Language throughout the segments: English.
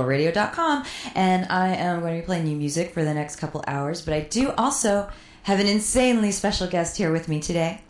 LittleRadio.com, and I am going to be playing new music for the next couple hours, but I do also have an insanely special guest here with me today.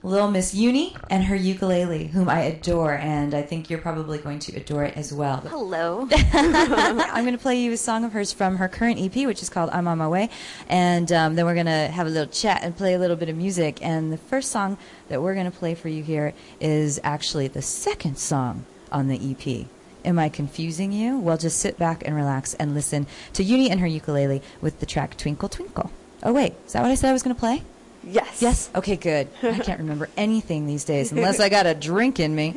Little Miss Uni and her ukulele, whom I adore, and I think you're probably going to adore it as well. Hello. I'm going to play you a song of hers from her current EP, which is called I'm On My Way, and then we're going to have a little chat and play a little bit of music. And the first song that we're going to play for you here is actually the second song on the EP. Am I confusing you? Well, just sit back and relax and listen to Uni and her ukulele with the track Twinkle Twinkle. Oh, wait, is that what I said I was going to play? Yes. Yes? Okay, good. I can't remember anything these days unless I got a drink in me.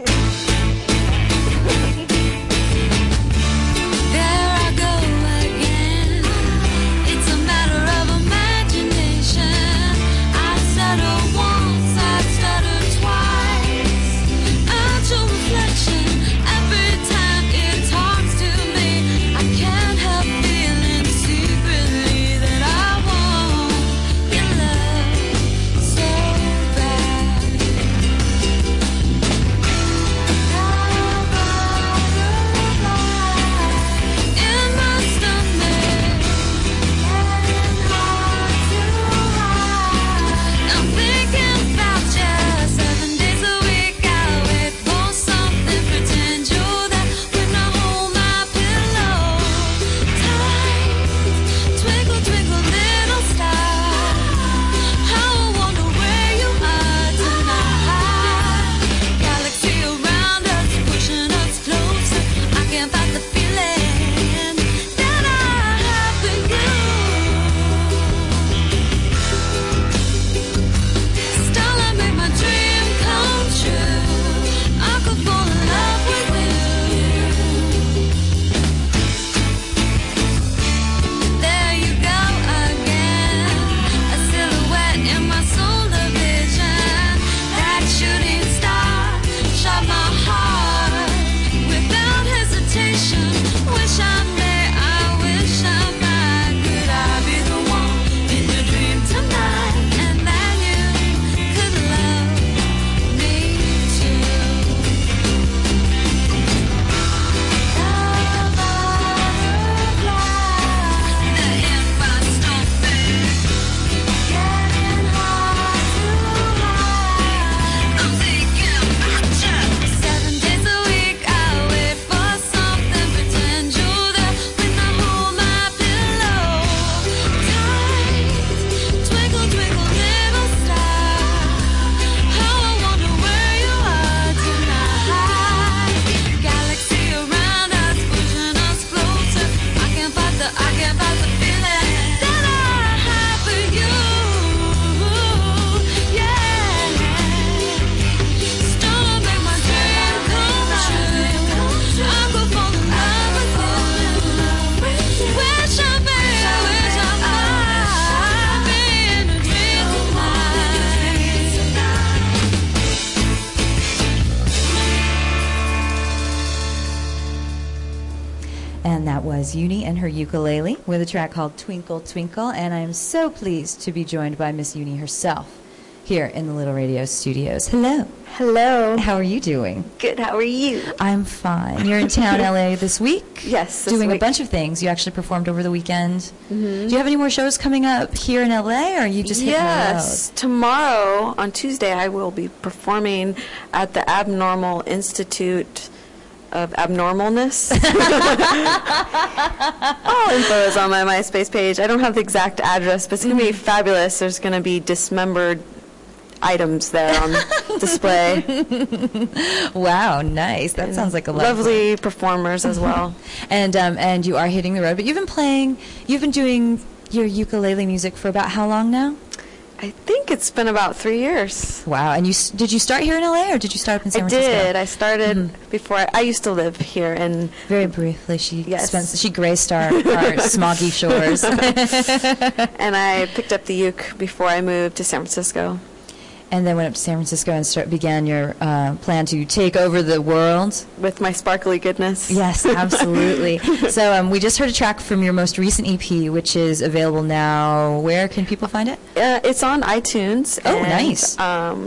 Uni and her ukulele with a track called Twinkle Twinkle, and I'm so pleased to be joined by Miss Uni herself here in the Little Radio studios. Hello. Hello. How are you doing? Good. How are you? I'm fine. You're in town, LA this week? Yes, doing week. A bunch of things. You actually performed over the weekend. Mm-hmm. Do you have any more shows coming up here in LA, or are you just hitting the road? Yes. Tomorrow, on Tuesday, I will be performing at the Abnormal Institute of Abnormalness. All info is on my MySpace page. I don't have the exact address, but it's going to be fabulous. There's going to be dismembered items there on display. Wow, nice. That sounds like a lovely performers as well. And you are hitting the road, but you've been doing your ukulele music for about how long now? I think it's been about 3 years. Wow. And did you start here in LA, or did you start up in San Francisco? I did. I started before. I used to live here in... Very briefly, she graced our smoggy shores. And I picked up the uke before I moved to San Francisco. And then went up to San Francisco and began your plan to take over the world. With my sparkly goodness. Yes, absolutely. So we just heard a track from your most recent EP, which is available now. Where can people find it? It's on iTunes. Oh, nice.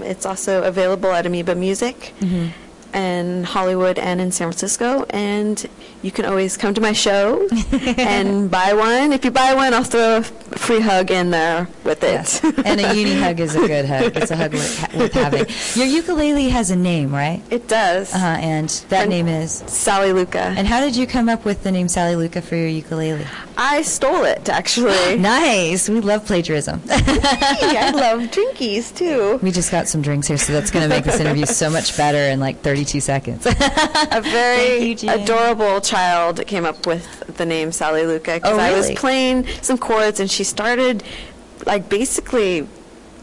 It's also available at Amoeba Music. Mm-hmm. in Hollywood and in San Francisco, and you can always come to my show and buy one. If you buy one, I'll throw a free hug in there with it. Yes. And a uni hug is a good hug. It's a hug worth having. Your ukulele has a name, right? It does. And that name is? Sally Luka. And how did you come up with the name Sally Luka for your ukulele? I stole it, actually. Nice. We love plagiarism. I love drinkies, too. We just got some drinks here, so that's going to make this interview so much better in like 32 seconds. A very adorable child came up with the name Sally Luka, because I was playing some chords and she started like basically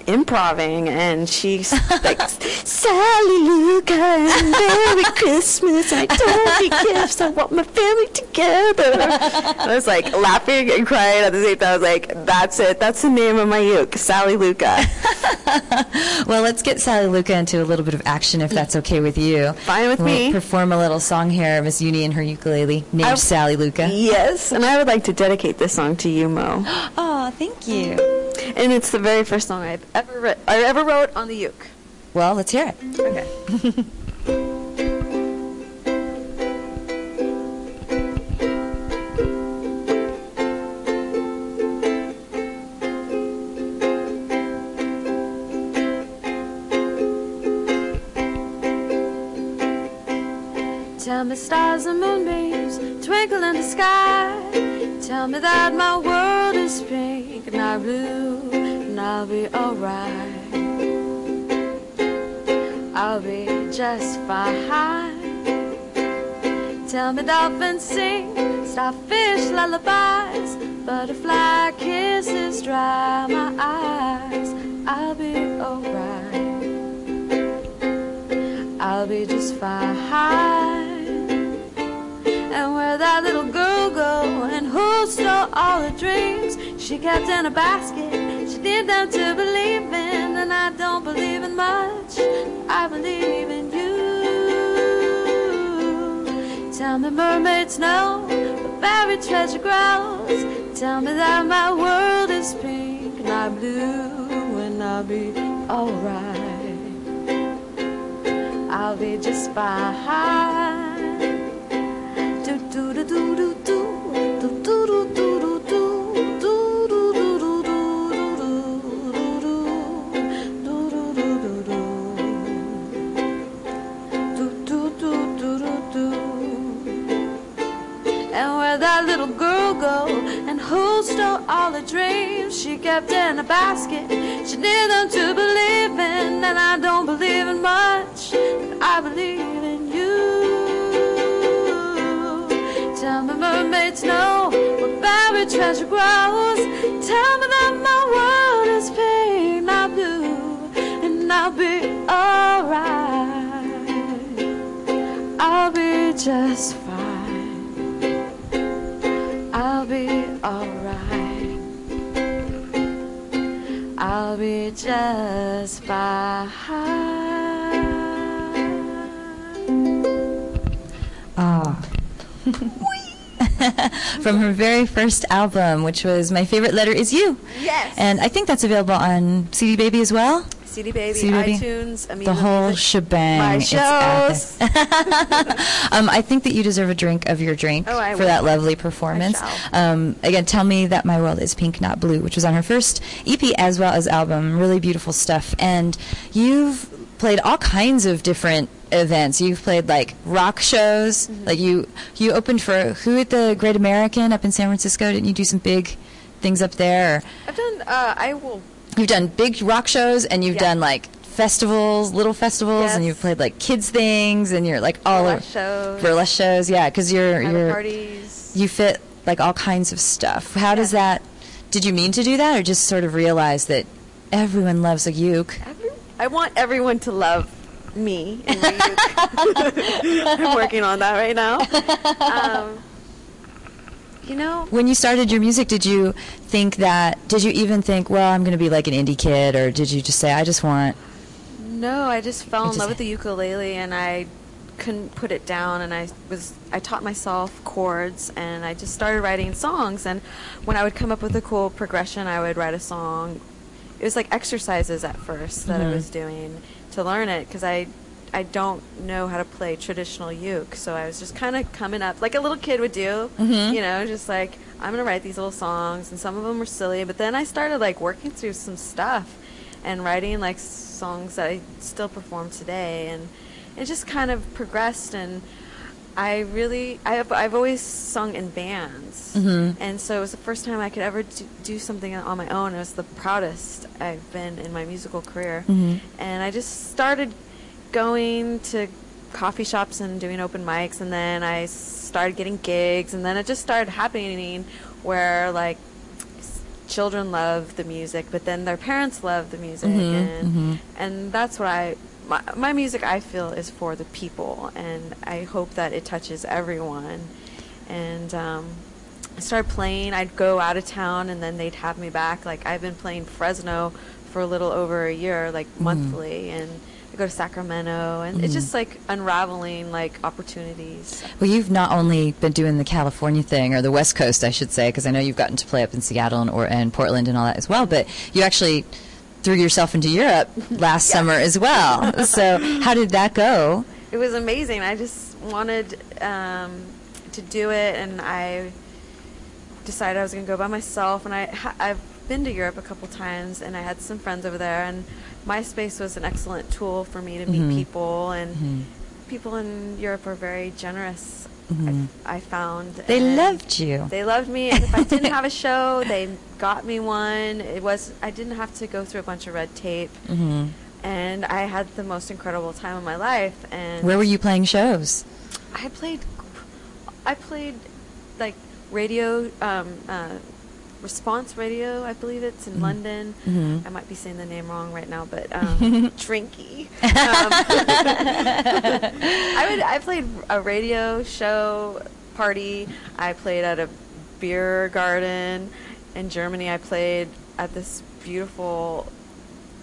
improving, and she's like, Sally Luka, and Merry Christmas, I don't need gifts, I want my family together. And I was like laughing and crying at the same time. I was like, that's it, that's the name of my uke, Sally Luka. Well, let's get Sally Luka into a little bit of action, if that's okay with you. Fine with me. Perform a little song here, Miss Uni and her ukulele, named Sally Luka. Yes, and I would like to dedicate this song to you, Mo. Oh, thank you. And it's the very first song I ever wrote on the uke. Well, let's hear it. Okay. Tell me stars and moonbeams twinkle in the sky. Tell me that my world is pink, not blue, and I'll be alright. I'll be just fine. Tell me dolphins sing, starfish lullabies, butterfly kisses dry my eyes. I'll be alright. I'll be just fine. And where that little girl go, and who stole all her dreams? She kept in a basket, she did them to believe in. And I don't believe in much, I believe in you. Tell me mermaids know where buried treasure grows. Tell me that my world is pink, not blue, and I'll be alright. I'll be just fine. And where that little girl go, and who stole all her dreams? She kept in a basket, she did them to believe in. And I don't believe in much, but I believe in you. Tell me mermaids know where buried treasure grows. Tell me that my world is pink, not blue, and I'll be alright. I'll be just fine. I'll be alright. I'll be just fine. Oh. From her very first album, which was My Favorite Letter Is You. Yes. And I think that's available on CD Baby as well. CD Baby, iTunes, the whole shebang. My shows. I think that you deserve a drink of your drink for that lovely performance. Again, Tell Me That My World Is Pink, Not Blue, which was on her first EP as well as album. Really beautiful stuff. And you've played all kinds of different events. You've played like rock shows. Mm-hmm. Like you opened for who at the Great American up in San Francisco? Didn't you do some big things up there? I've done. You've done big rock shows, and you've done like festivals, little festivals, and you've played like kids things, and you're like all burlesque shows. Yeah, because you're parties. You fit like all kinds of stuff. How does that? Did you mean to do that, or just sort of realize that everyone loves a uke? I want everyone to love me and my uke. I'm working on that right now. When you started your music, did you even think, well, I'm going to be like an indie kid, or did you just say, I just want... No, I just fell in love with the ukulele, and I couldn't put it down, and I taught myself chords, and I just started writing songs. And when I would come up with a cool progression, I would write a song. It was like exercises at first that I was doing to learn it, because I I don't know how to play traditional uke, so I was just kind of coming up like a little kid would do, you know, just like, I'm going to write these little songs, and some of them were silly, but then I started like working through some stuff and writing like songs that I still perform today, and it just kind of progressed. And I've always sung in bands, and so it was the first time I could ever do something on my own. It was the proudest I've been in my musical career, and I just started going to coffee shops and doing open mics, and then I started getting gigs, and then it just started happening where like children love the music, but then their parents love the music, and that's what my music, I feel, is for the people, and I hope that it touches everyone. And I started playing. I'd go out of town, and then they'd have me back. Like, I've been playing Fresno for a little over a year, like monthly, and I go to Sacramento, and it's just like unraveling like opportunities. Well, you've not only been doing the California thing, or the West Coast, I should say, because I know you've gotten to play up in Seattle and Portland and all that as well, but you actually threw yourself into Europe last summer as well. So how did that go? It was amazing. I just wanted to do it, and I decided I was going to go by myself. And I've been to Europe a couple times, and I had some friends over there, and MySpace was an excellent tool for me to meet people, and people in Europe are very generous. I found they loved you. They loved me, and if I didn't have a show, they got me one. I didn't have to go through a bunch of red tape, and I had the most incredible time of my life. And where were you playing shows? I played like radio, Response Radio, I believe it's in London. I might be saying the name wrong right now, but Drinky. I played a radio show party. I played at a beer garden in Germany. I played at this beautiful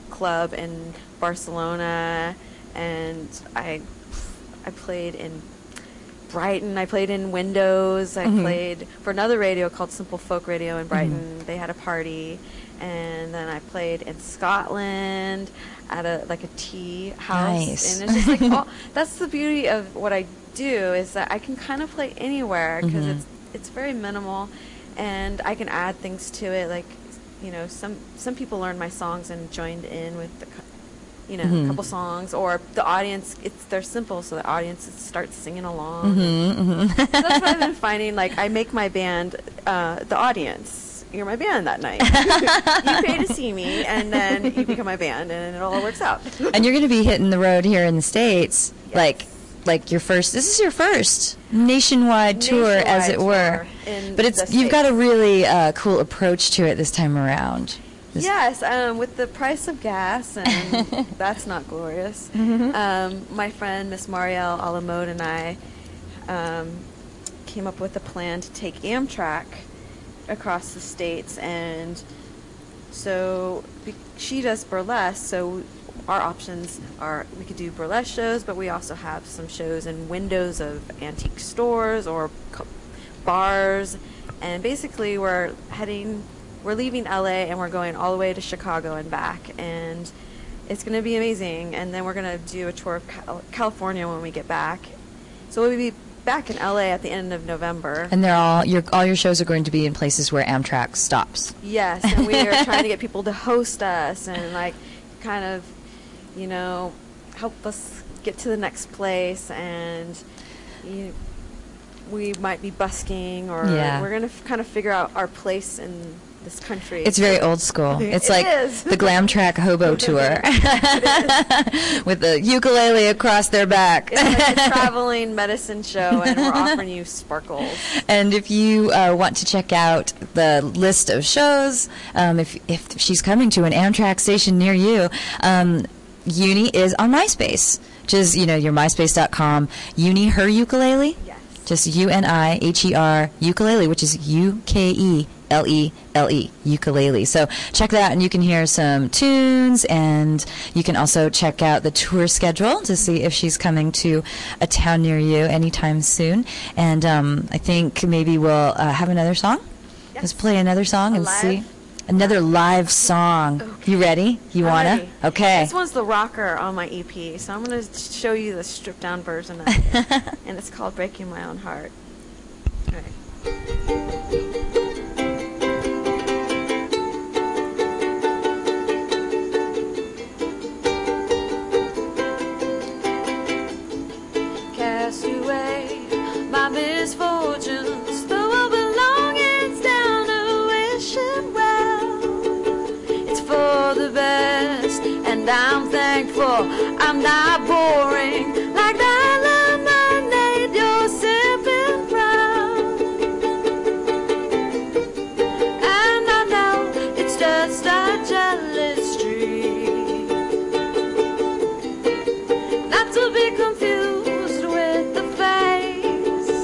club in Barcelona, and I played in Brighton. I played in Windows. I played for another radio called Simple Folk Radio in Brighton. They had a party. And then I played in Scotland at a tea house. Nice. And it's just like, that's the beauty of what I do, is that I can kind of play anywhere, because it's very minimal, and I can add things to it. Like, you know, some people learned my songs and joined in with the a couple songs, or the audience, they're simple, so the audience starts singing along. So that's what I've been finding. Like, I make my band the audience. You're my band that night. You pay to see me, and then you become my band, and it all works out. And you're going to be hitting the road here in the States, like your first. This is your first nationwide tour, as it were. But you've got a really cool approach to it this time around. Yes, with the price of gas, and that's not glorious. My friend, Miss Marielle Alamode, and I came up with a plan to take Amtrak across the states, and so she does burlesque, so our options are we could do burlesque shows, but we also have some shows in windows of antique stores or bars, and basically we're leaving LA, and we're going all the way to Chicago and back, and it's going to be amazing. And then we're going to do a tour of California when we get back. So we'll be back in LA at the end of November. And they're all your shows are going to be in places where Amtrak stops. Yes, and we are trying to get people to host us and like kind of, help us get to the next place, and we might be busking, or we're going to kind of figure out our place in this country. It's very old school. It's like the Glam Track Hobo Tour with the ukulele across their back. It's like a traveling medicine show, and we're offering you sparkles. And if you want to check out the list of shows, if she's coming to an Amtrak station near you, Uni is on MySpace. Just, your myspace.com. Uni Her Ukulele? Yes. Just UNIHER Ukulele, which is UKELELE, ukulele. So check that, and you can hear some tunes, and you can also check out the tour schedule to see if she's coming to a town near you anytime soon. And I think maybe we'll have another song. Yes. Let's play another song and see. Another live song. Okay. You ready? You wanna? Ready. Okay. This one's the rocker on my EP, so I'm gonna show you the stripped down version of it, and it's called "Breaking My Own Heart." All right. Cast away my misfortunes, throw our belongings down a wishing well. It's for the best, and I'm thankful I'm not boring like that lemonade you're sipping from. And I know it's just a jealous streak, not to be confused with the face.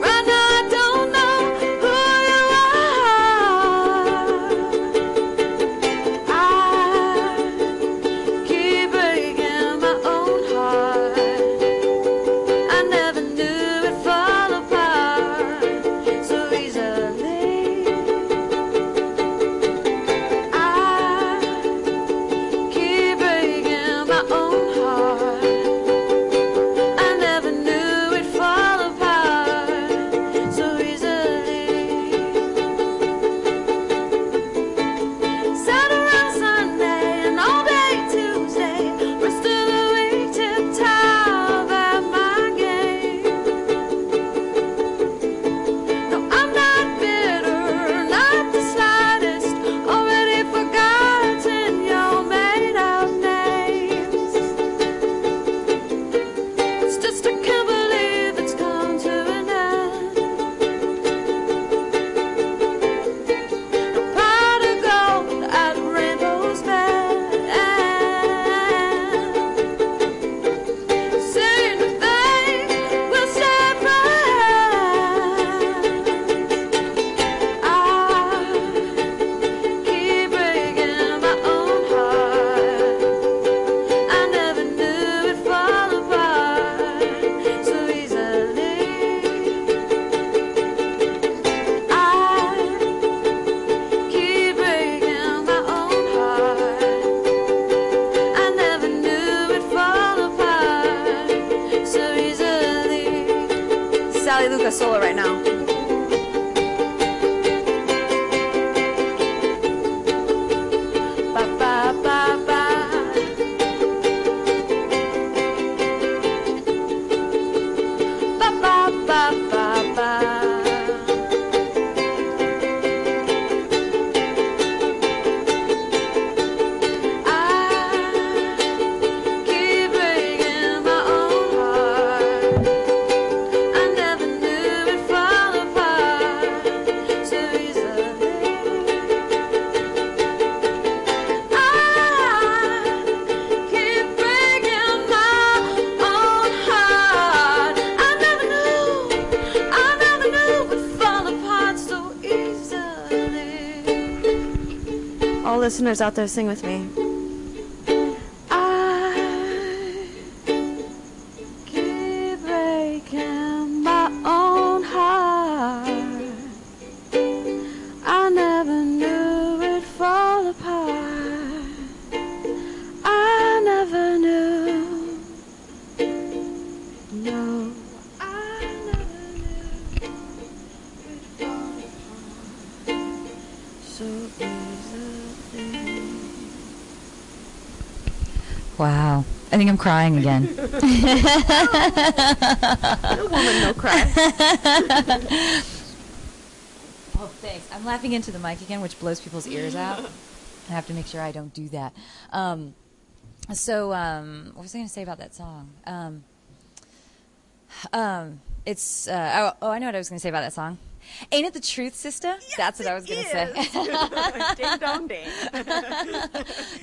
Right now I don't know who you are. I keep breaking my own heart. I never knew it fall apart so easily. I keep breaking my own heart. I never knew it fall apart so easily. Sat around Sunday and all day Tuesday, rest of the week tip-top at my game. No, I'm not bitter, not the slightest, already forgotten your made-up names. It's just I can't believe it's come to an end. No pot of gold at a rainbow's bend. Saying they will stay friends. I keep breaking my own heart. I never knew it fall apart so easily. I keep breaking my own heart. I never knew it fall apart so easily. Sally Luka solo right now. Ba ba ba ba. Ba ba ba ba ba. I keep breaking my own heart. I never knew it fall apart so easily. I keep breaking my own heart. I never knew it fall apart so easily. All listeners out there, sing with me. I keep breaking my own heart. I never knew it fall apart. I never knew. No, I never knew it fall apart so easily. Wow. I think I'm crying again. No woman, no cry. Oh, thanks. I'm laughing into the mic again, which blows people's ears out. I have to make sure I don't do that. What was I going to say about that song? It's I know what I was going to say about that song. Ain't it the truth, sister? Yes, that's what I was going to say. Ding dong ding.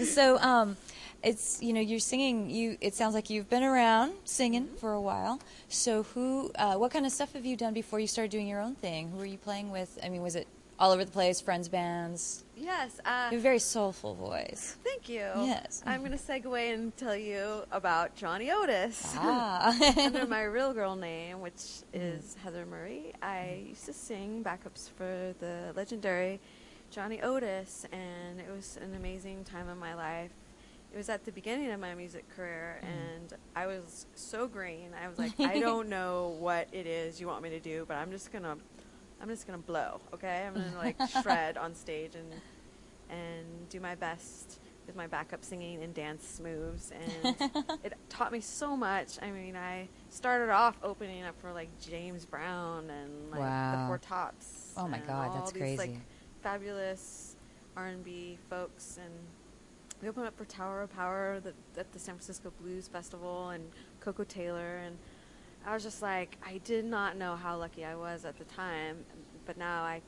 So it's, you're singing. It sounds like you've been around singing for a while. So what kind of stuff have you done before you started doing your own thing? Who were you playing with? I mean, was it all over the place, friends, bands. Yes. You have a very soulful voice. Thank you. Yes. I'm going to segue and tell you about Johnny Otis. Ah. Under my real girl name, which is Heather Murray, I used to sing backups for the legendary Johnny Otis, and it was an amazing time in my life. It was at the beginning of my music career, and I was so green. I was like, I don't know what it is you want me to do, but I'm just gonna blow, okay? I'm gonna like shred on stage and do my best with my backup singing and dance moves, and it taught me so much. I mean, I started off opening up for like James Brown and like the Four Tops. Oh my God, that's these, crazy! Like fabulous R&B folks, and we opened up for Tower of Power at the San Francisco Blues Festival and Coco Taylor, and I was just like, I did not know how lucky I was at the time, but now I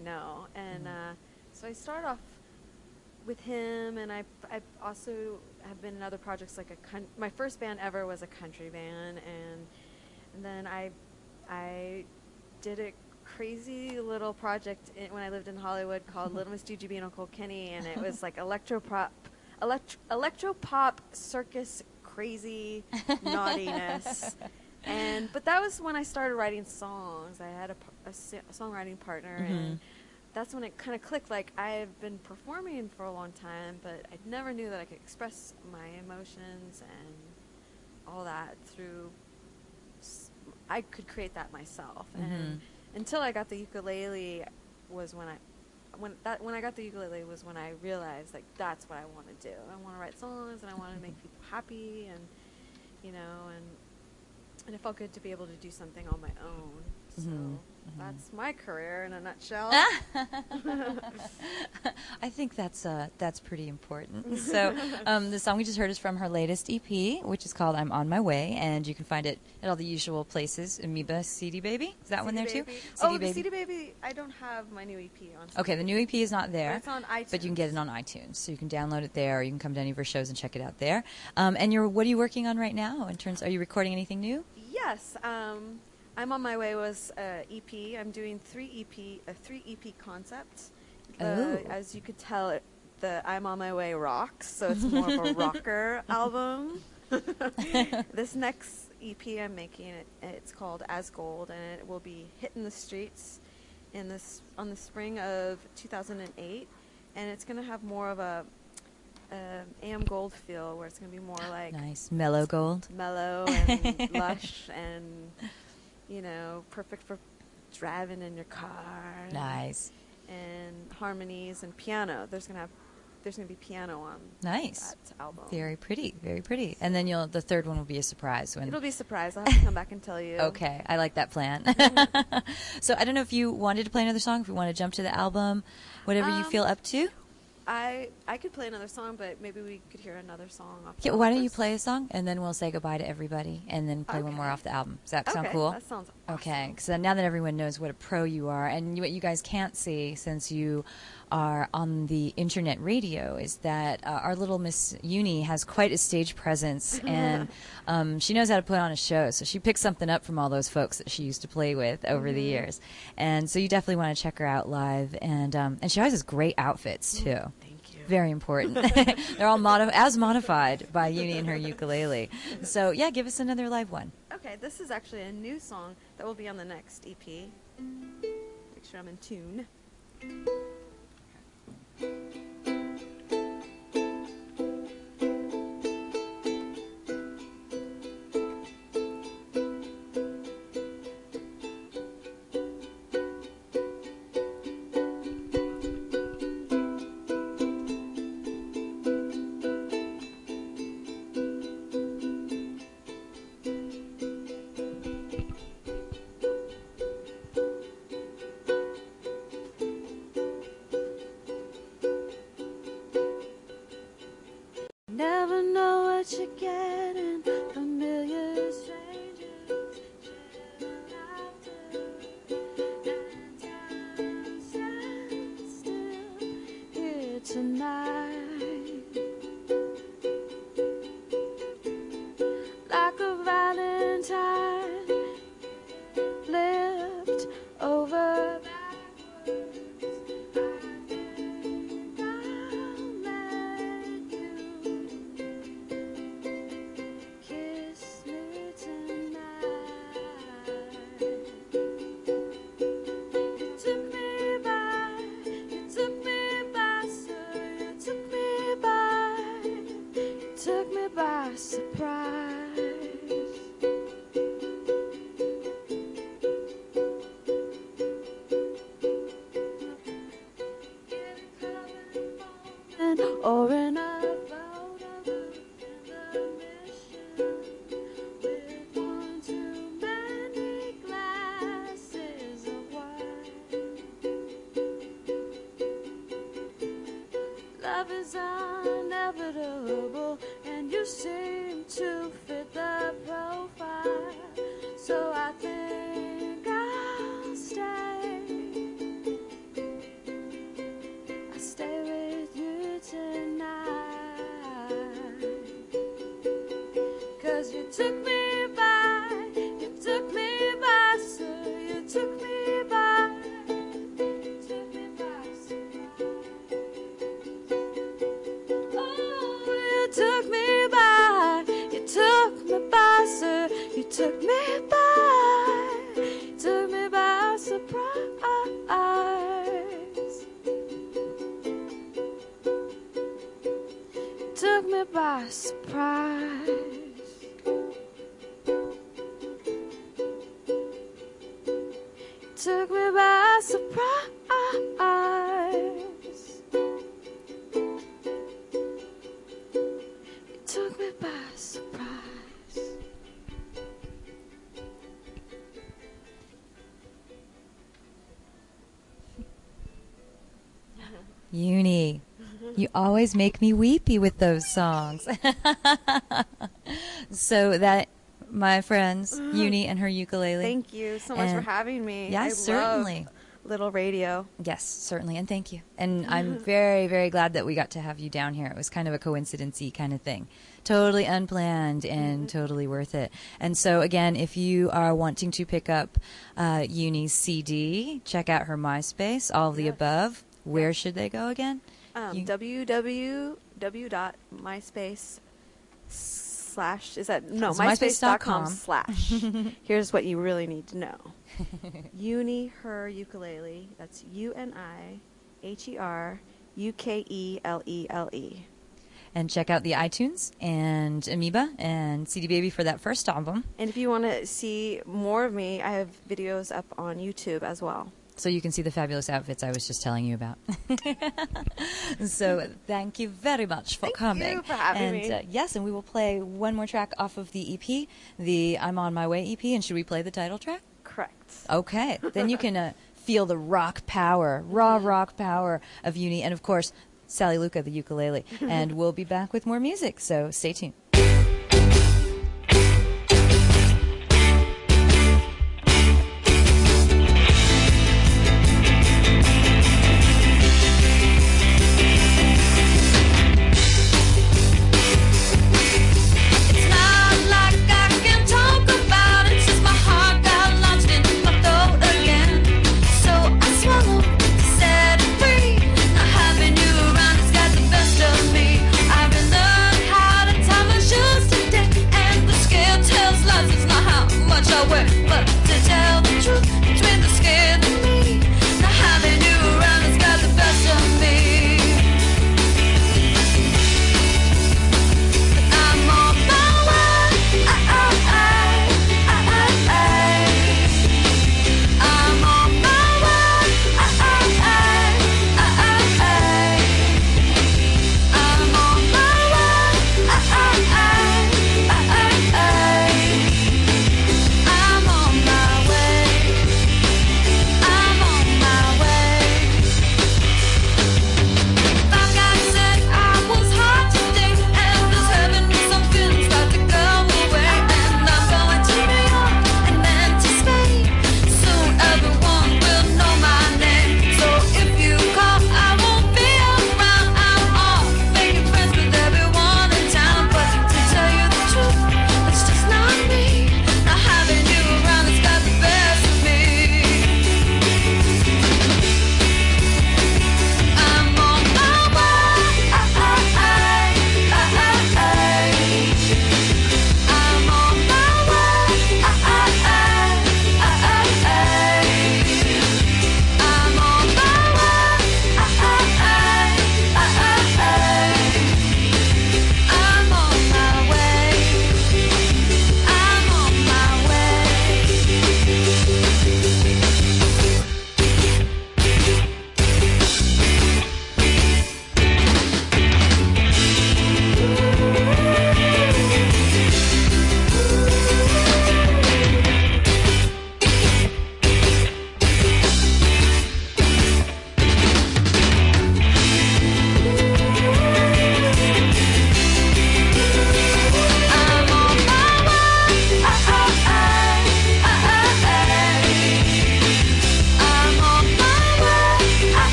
know. And so I started off with him, and I also have been in other projects, like my first band ever was a country band, and then I did a crazy little project when I lived in Hollywood called Little Miss Jujubee and Uncle Kenny, and it was like electropop circus crazy naughtiness. But that was when I started writing songs. I had a songwriting partner, and that's when it kind of clicked. Like, I've been performing for a long time, but I never knew that I could express my emotions and all that through. I could create that myself, and until I got the ukulele was when I got the ukulele was when I realized, like, that's what I want to do. I want to write songs, and I want to make people happy, and and it felt good to be able to do something on my own. So that's my career in a nutshell. I think that's pretty important. So the song we just heard is from her latest EP, which is called "I'm on My Way," and you can find it at all the usual places. Amoeba, CD Baby, is that one there too? The CD Baby. I don't have my new EP on. Okay, the new EP is not there. But it's on iTunes. But you can get it on iTunes, so you can download it there, or you can come to any of her shows and check it out there. And what are you working on right now? Are you recording anything new? Yes. I'm on My Way was EP. I'm doing three EP concepts. As you could tell, the I'm on My Way rocks, so it's more of a rocker album. This next EP I'm making, it's called As Gold, and it will be hitting the streets on the spring of 2008, and it's going to have more of a AM Gold feel, where it's going to be more like nice mellow gold, mellow and lush, and perfect for driving in your car. Nice. And harmonies and piano. There's gonna be piano on that album. Very pretty, very pretty. And then the third one will be a surprise. It'll be a surprise. I'll have to come back and tell you. Okay, I like that plan. So I don't know if you wanted to play another song, if we want to jump to the album, whatever you feel up to. I could play another song, but maybe we could hear another song off the album. album Why don't first. you play a song, and then we'll say goodbye to everybody, and then play one more off the album. Does that sound cool? That sounds awesome. Okay, so now that everyone knows what a pro you are, and what you guys can't see since you are on the internet radio, is that our little Miss Uni has quite a stage presence, and she knows how to put on a show, so she picks something up from all those folks that she used to play with over the years. And so you definitely want to check her out live, and she always has great outfits, too. Thank you. Very important. They're all modified by Uni and her ukulele. So, yeah, give us another live one. Okay, this is actually a new song that will be on the next EP. Make sure I'm in tune. surprise. Or in a photo booth in the mission with one too many glasses of wine. Love is inevitable, and you seem to fit the profile, so I think I'll stay. I'll stay with you tonight, 'cause you took me by, so you took me by, took me by, you took me by, sir, you took me by surprise. You took me by surprise. You took me by surprise. Took me by surprise. Uni, you always make me weepy with those songs. So that, my friends, Uni and her ukulele. Thank you so much for having me. Yes, certainly. LittleRadio. Yes, certainly, and thank you. And I'm very, very glad that we got to have you down here. It was kind of a coincidence-y kind of thing. Totally unplanned and totally worth it. And so, again, if you are wanting to pick up Uni's CD, check out her MySpace, all of the above. Where should they go again? www.myspace/ myspace.com/ here's what you really need to know. Uni her ukulele. That's UniHerUkelele. And check out the iTunes and Amoeba and CD Baby for that first album. And if you want to see more of me, I have videos up on YouTube as well. So you can see the fabulous outfits I was just telling you about. So thank you very much for coming. Thank you for having me. Yes, and we will play one more track off of the EP, the I'm On My Way EP. And should we play the title track? Correct. Okay. Then you can feel the rock power, raw rock power of Uni. And, of course, Sally Luka, the ukulele. And we'll be back with more music, so stay tuned. Time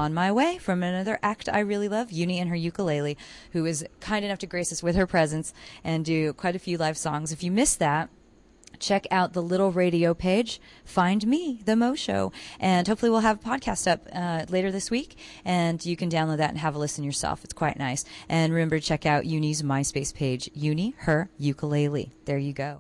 On My Way from another act I really love, Uni and her ukulele, who is kind enough to grace us with her presence and do quite a few live songs. If you missed that, check out the LittleRadio page, Find Me, The Mo Show, and hopefully we'll have a podcast up later this week, and you can download that and have a listen yourself. It's quite nice. And remember to check out Uni's MySpace page, Uni, her ukulele. There you go.